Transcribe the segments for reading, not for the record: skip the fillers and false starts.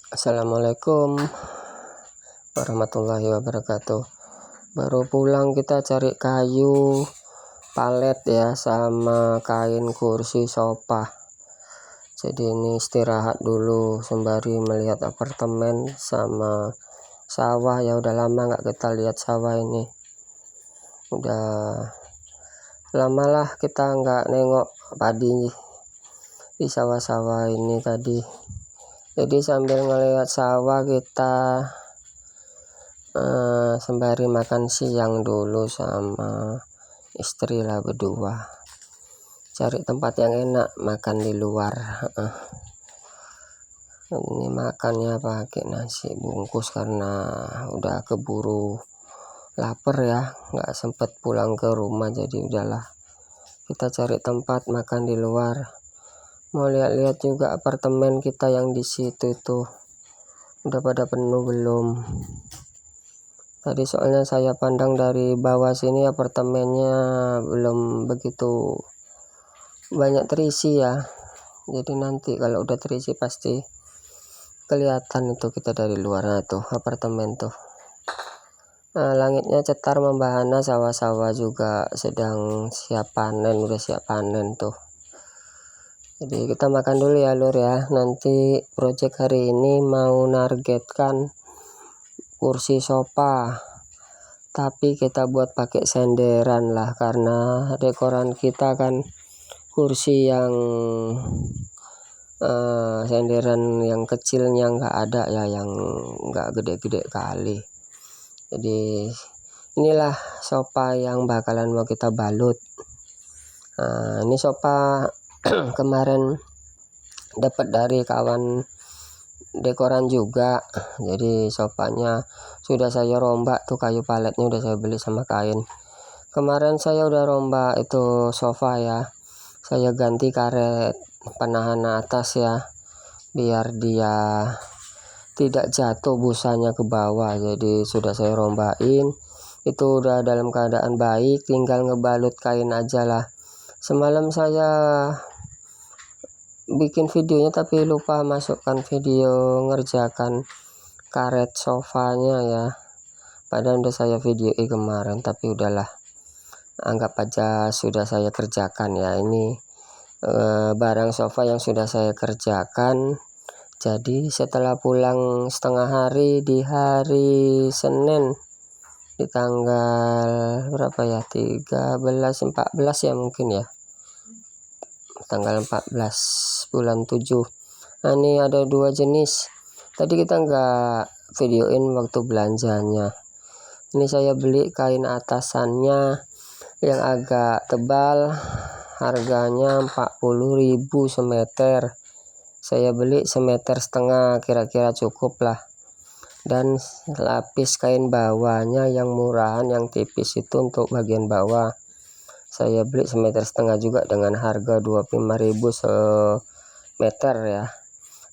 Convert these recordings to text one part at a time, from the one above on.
Assalamualaikum warahmatullahi wabarakatuh. Baru pulang kita cari kayu, palet ya, sama kain kursi sofa. Jadi ini istirahat dulu sembari melihat apartemen sama sawah ya. Udah lama nggak kita lihat sawah ini. Udah lamalah kita nggak nengok padi di sawah-sawah ini tadi. Jadi sambil ngelihat sawah kita sembari makan siang dulu sama istri lah berdua. Cari tempat yang enak makan di luar. Ini makannya pakai nasi bungkus karena udah keburu lapar ya, nggak sempet pulang ke rumah, jadi udahlah kita cari tempat makan di luar. Mau lihat-lihat juga apartemen kita yang di situ tuh udah pada penuh belum. Tadi soalnya saya pandang dari bawah sini apartemennya belum begitu banyak terisi ya. Jadi nanti kalau udah terisi pasti kelihatan itu kita dari luarnya tuh apartemen tuh. Langitnya cetar membahana, sawah-sawah juga sedang siap panen, udah siap panen tuh. Jadi kita makan dulu ya lur ya. Nanti project hari ini mau nargetkan kursi sofa, tapi kita buat pakai senderan lah, karena dekoran kita kan kursi yang senderan yang kecilnya nggak ada ya, yang nggak gede-gede kali. Jadi inilah sofa yang bakalan mau kita balut. Ini sofa kemarin dapat dari kawan dekoran juga. Jadi sofanya sudah saya rombak tuh, kayu paletnya udah saya beli sama kain. Kemarin saya udah rombak itu sofa ya, saya ganti karet penahan atas ya, biar dia tidak jatuh busanya ke bawah. Jadi sudah saya rombakin, itu udah dalam keadaan baik, tinggal ngebalut kain aja lah. Semalam saya bikin videonya tapi lupa masukkan video ngerjakan karet sofanya ya, padahal udah saya videoin kemarin, tapi udahlah, anggap aja sudah saya kerjakan ya. Ini barang sofa yang sudah saya kerjakan. Jadi setelah pulang setengah hari di hari Senin, di tanggal berapa ya, 13-14 ya mungkin ya, tanggal 14 bulan 7. Nah ini ada dua jenis, tadi kita nggak videoin waktu belanjanya. Ini saya beli kain atasannya yang agak tebal, harganya 40.000 semeter. Saya beli semeter setengah, kira-kira cukup lah. Dan lapis kain bawahnya yang murahan, yang tipis itu untuk bagian bawah, saya beli semeter setengah juga dengan harga 25.000 semeter ya.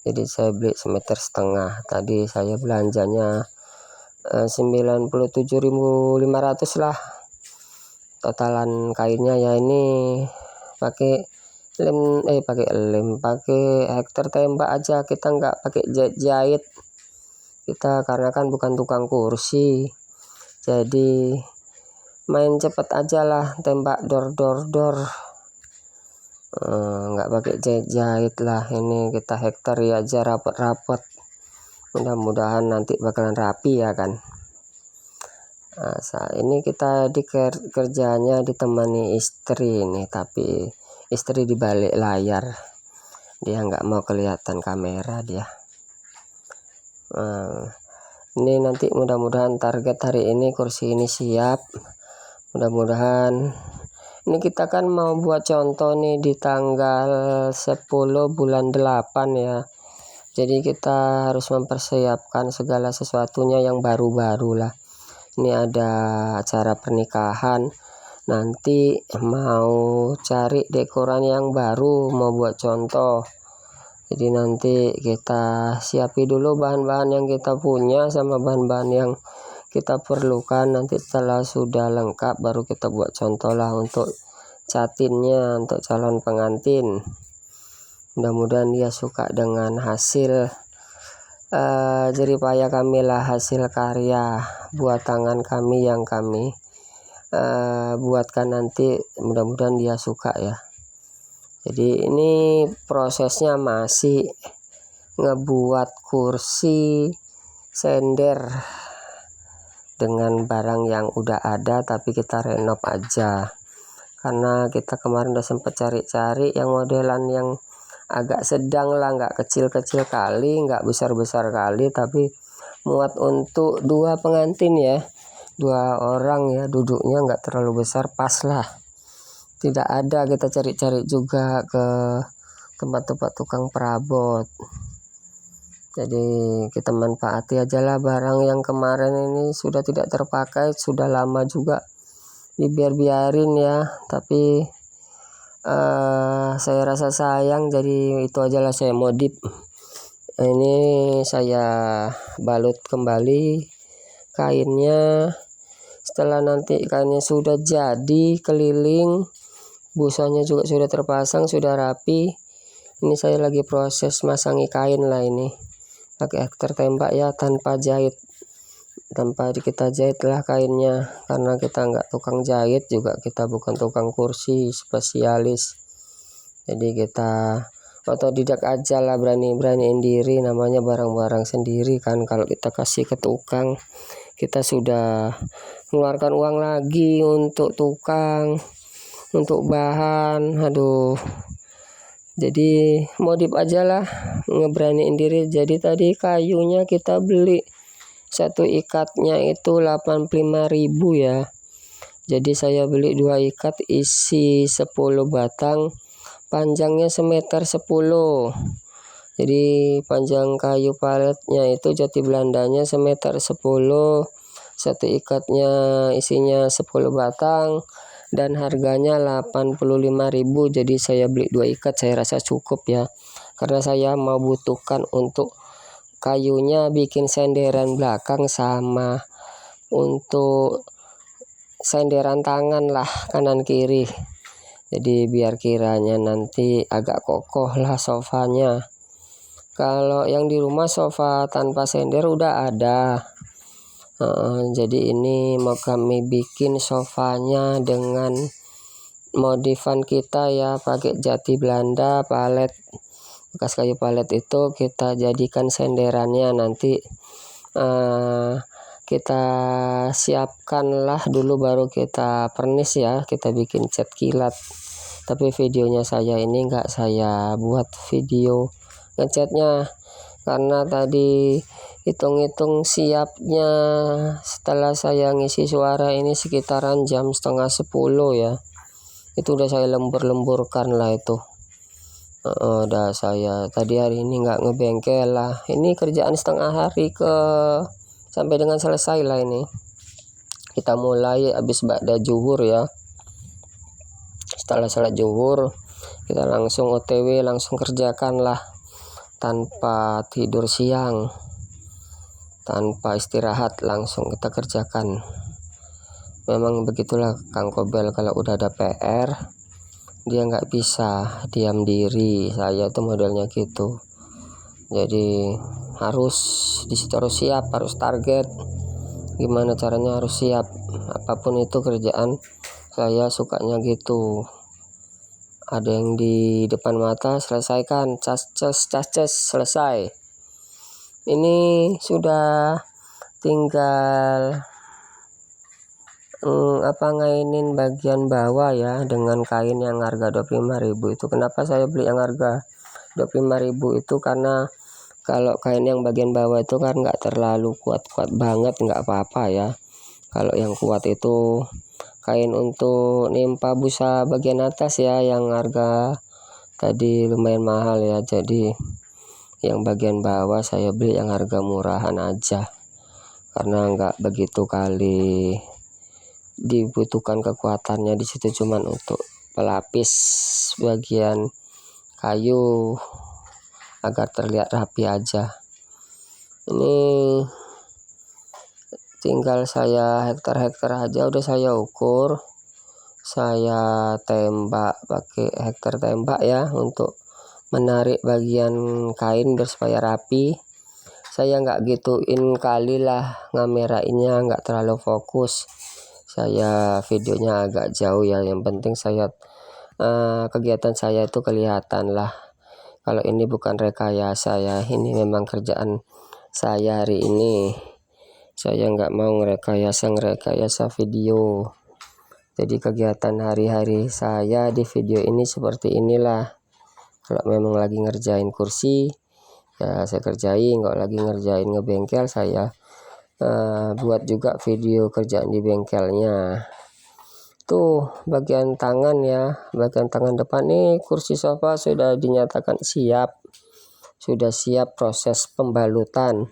Jadi saya beli semeter setengah. Tadi saya belanjanya 97.500 lah totalan kainnya ya. Ini pakai lem, pakai hektar tembak aja, kita nggak pakai jahit kita, karena kan bukan tukang kursi, jadi main cepet aja lah, tembak dor, nggak pakai jahit lah. Ini kita hektar ya aja, rapet, mudah-mudahan nanti bakalan rapi ya kan. Saat ini kita di kerjanya ditemani istri nih, tapi istri di balik layar, dia nggak mau kelihatan kamera dia. Ini nanti mudah-mudahan target hari ini kursi ini siap. Mudah-mudahan ini kita kan mau buat contoh nih di tanggal 10 bulan 8 ya. Jadi kita harus mempersiapkan segala sesuatunya yang baru-baru lah. Ini ada acara pernikahan, nanti mau cari dekoran yang baru, mau buat contoh. Jadi nanti kita siapi dulu bahan-bahan yang kita punya sama bahan-bahan yang kita perlukan. Nanti setelah sudah lengkap baru kita buat contoh lah untuk catinnya, untuk calon pengantin. Mudah-mudahan dia suka dengan hasil jeripaya kami lah hasil karya buat tangan kami yang kami buatkan nanti, mudah-mudahan dia suka ya. Jadi ini prosesnya masih ngebuat kursi sender dengan barang yang udah ada, tapi kita renov aja karena kita kemarin udah sempet cari-cari yang modelan yang agak sedang lah, nggak kecil-kecil kali, nggak besar-besar kali, tapi muat untuk 2 pengantin ya, 2 orang ya, duduknya nggak terlalu besar, pas lah. Tidak ada, kita cari-cari juga ke tempat-tempat tukang perabot. Jadi kita manfaati aja lah barang yang kemarin ini sudah tidak terpakai, sudah lama juga dibiarin ya, tapi saya rasa sayang, jadi itu aja lah saya modif. Ini saya balut kembali kainnya. Setelah nanti kainnya sudah jadi keliling, busanya juga sudah terpasang, sudah rapi, ini saya lagi proses masangi kain lah. Ini pakai hektar tembak ya, tanpa jahit, tanpa kita jahit lah kainnya, karena kita nggak tukang jahit juga, kita bukan tukang kursi spesialis, jadi kita otodidak aja lah, beraniin diri, namanya barang-barang sendiri kan. Kalau kita kasih ke tukang, kita sudah mengeluarkan uang lagi untuk tukang, untuk bahan, aduh. Jadi modif aja lah, ngeberaniin diri. Jadi tadi kayunya kita beli satu ikatnya itu 85.000 ya. Jadi saya beli 2 ikat isi 10 batang, panjangnya 1,10 m. Jadi panjang kayu paletnya itu jati Belandanya 1,10 m, satu ikatnya isinya 10 batang, dan harganya 85.000. Jadi saya beli 2 ikat, saya rasa cukup ya, karena saya mau butuhkan untuk kayunya bikin senderan belakang sama untuk senderan tangan lah, kanan kiri. Jadi biar kiranya nanti agak kokoh lah sofanya. Kalau yang di rumah sofa tanpa sender udah ada. Jadi ini mau kami bikin sofanya dengan modifan kita ya, pakai jati Belanda, palet bekas kayu palet itu kita jadikan senderannya. Nanti kita siapkan lah dulu, baru kita pernis ya, kita bikin cat kilat. Tapi videonya saya ini nggak saya buat video ngecatnya, karena tadi hitung-hitung siapnya setelah saya ngisi suara ini sekitaran jam 9:30 ya. Itu udah saya lembur-lemburkan lah itu. Udah saya tadi hari ini nggak ngebengkel lah. Ini kerjaan setengah hari sampai dengan selesai lah ini. Kita mulai habis ba'da zuhur ya. Setelah salat zuhur kita langsung OTW, langsung kerjakan lah, tanpa tidur siang, tanpa istirahat, langsung kita kerjakan. Memang begitulah Kang Kobel, kalau udah ada PR dia nggak bisa diam diri. Saya tuh modelnya gitu, jadi harus disitu, harus siap, harus target, gimana caranya harus siap. Apapun itu kerjaan saya sukanya gitu, ada yang di depan mata selesaikan, cas selesai. Ini sudah tinggal ngainin bagian bawah ya, dengan kain yang harga 25.000 itu. Kenapa saya beli yang harga 25.000 itu, karena kalau kain yang bagian bawah itu kan nggak terlalu kuat-kuat banget, nggak apa-apa ya. Kalau yang kuat itu kain untuk nimpa busa bagian atas ya, yang harga tadi lumayan mahal ya. Jadi yang bagian bawah saya beli yang harga murahan aja, karena nggak begitu kali dibutuhkan kekuatannya di situ, cuman untuk pelapis bagian kayu agar terlihat rapi aja. Ini tinggal saya hektar aja, udah saya ukur, saya tembak pakai hektar tembak ya, untuk menarik bagian kain biar supaya rapi. saya nggak gituin kali lah, ngamerainnya nggak terlalu fokus, saya videonya agak jauh ya, yang penting saya kegiatan saya itu kelihatan lah. Kalau ini bukan rekayasa ya, ini memang kerjaan saya hari ini. Saya nggak mau ngerekayasa video. Jadi kegiatan hari-hari saya di video ini seperti inilah. Kalau memang lagi ngerjain kursi ya saya kerjain, kalau lagi ngerjain ngebengkel saya buat juga video kerjaan di bengkelnya. Tuh bagian tangan ya, bagian tangan depan nih kursi sofa sudah dinyatakan siap, sudah siap proses pembalutan.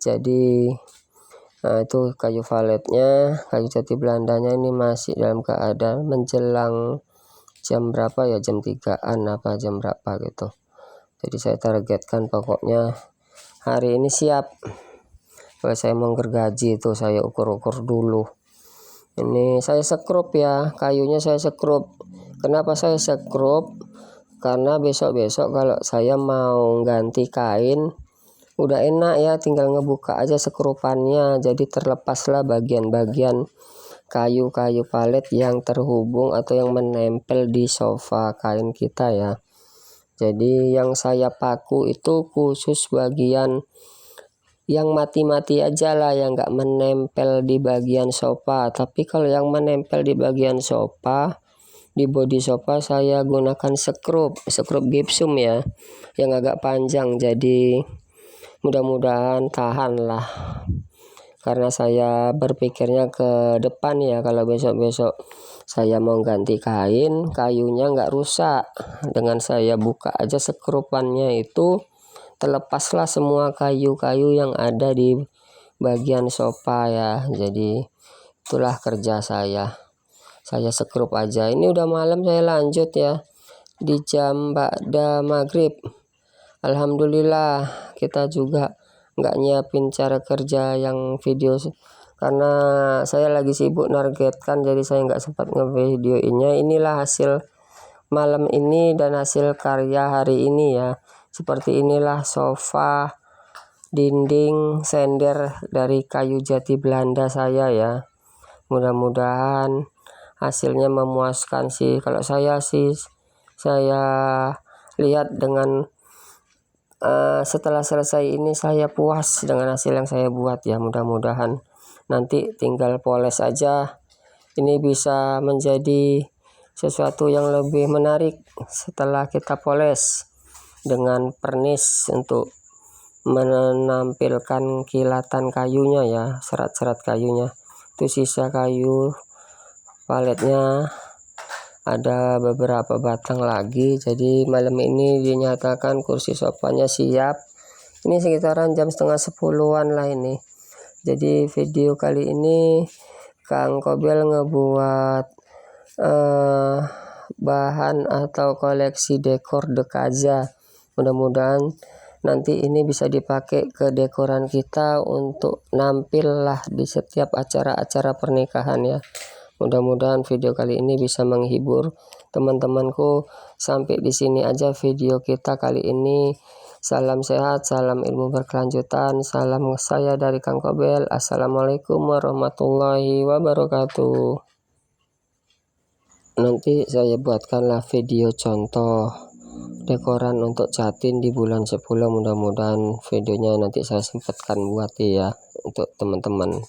Jadi itu kayu valetnya, kayu jati Belandanya ini masih dalam keadaan menjelang jam berapa ya, jam 3-an apa jam berapa gitu. Jadi saya targetkan pokoknya hari ini siap. Kalau saya mau gergaji itu saya ukur-ukur dulu. Ini saya sekrup ya, kayunya saya sekrup. Kenapa saya sekrup? Karena besok-besok kalau saya mau ganti kain udah enak ya, tinggal ngebuka aja sekrupannya. Jadi terlepaslah bagian-bagian kayu-kayu palet yang terhubung atau yang menempel di sofa kain kita ya. Jadi yang saya paku itu khusus bagian yang mati-mati aja lah, yang nggak menempel di bagian sofa. Tapi kalau yang menempel di bagian sofa, di bodi sofa, saya gunakan sekrup gipsum ya, yang agak panjang. Jadi mudah-mudahan tahan lah, karena saya berpikirnya ke depan ya, kalau besok-besok saya mau ganti kain, kayunya nggak rusak. Dengan saya buka aja sekrupannya itu, terlepaslah semua kayu-kayu yang ada di bagian sofa ya. Jadi itulah kerja saya sekrup aja. Ini udah malam, saya lanjut ya di jam ba'da maghrib. Alhamdulillah kita juga nggak nyiapin cara kerja yang video karena saya lagi sibuk nargetkan, jadi saya nggak sempat ngevideoinnya. Inilah hasil malam ini dan hasil karya hari ini ya. Seperti inilah sofa dinding sender dari kayu jati Belanda saya ya. Mudah-mudahan hasilnya memuaskan sih. Kalau saya lihat dengan setelah selesai ini saya puas dengan hasil yang saya buat ya. Mudah-mudahan nanti tinggal poles aja, ini bisa menjadi sesuatu yang lebih menarik setelah kita poles dengan pernis untuk menampilkan kilatan kayunya ya, serat-serat kayunya. Itu sisa kayu paletnya ada beberapa batang lagi. Jadi malam ini dinyatakan kursi sofanya siap. Ini sekitaran jam setengah 10-an lah ini. Jadi video kali ini Kang Kobel ngebuat bahan atau koleksi dekor dekaza. Mudah-mudahan nanti ini bisa dipakai ke dekoran kita untuk nampil lah di setiap acara-acara pernikahan ya. Mudah-mudahan video kali ini bisa menghibur teman-temanku. Sampai di sini aja video kita kali ini. Salam sehat, salam ilmu berkelanjutan, salam saya dari Kang Kobel. Assalamualaikum warahmatullahi wabarakatuh. Nanti saya buatkanlah video contoh dekoran untuk catin di bulan 10. Mudah-mudahan videonya nanti saya sempatkan buat ya untuk teman-teman.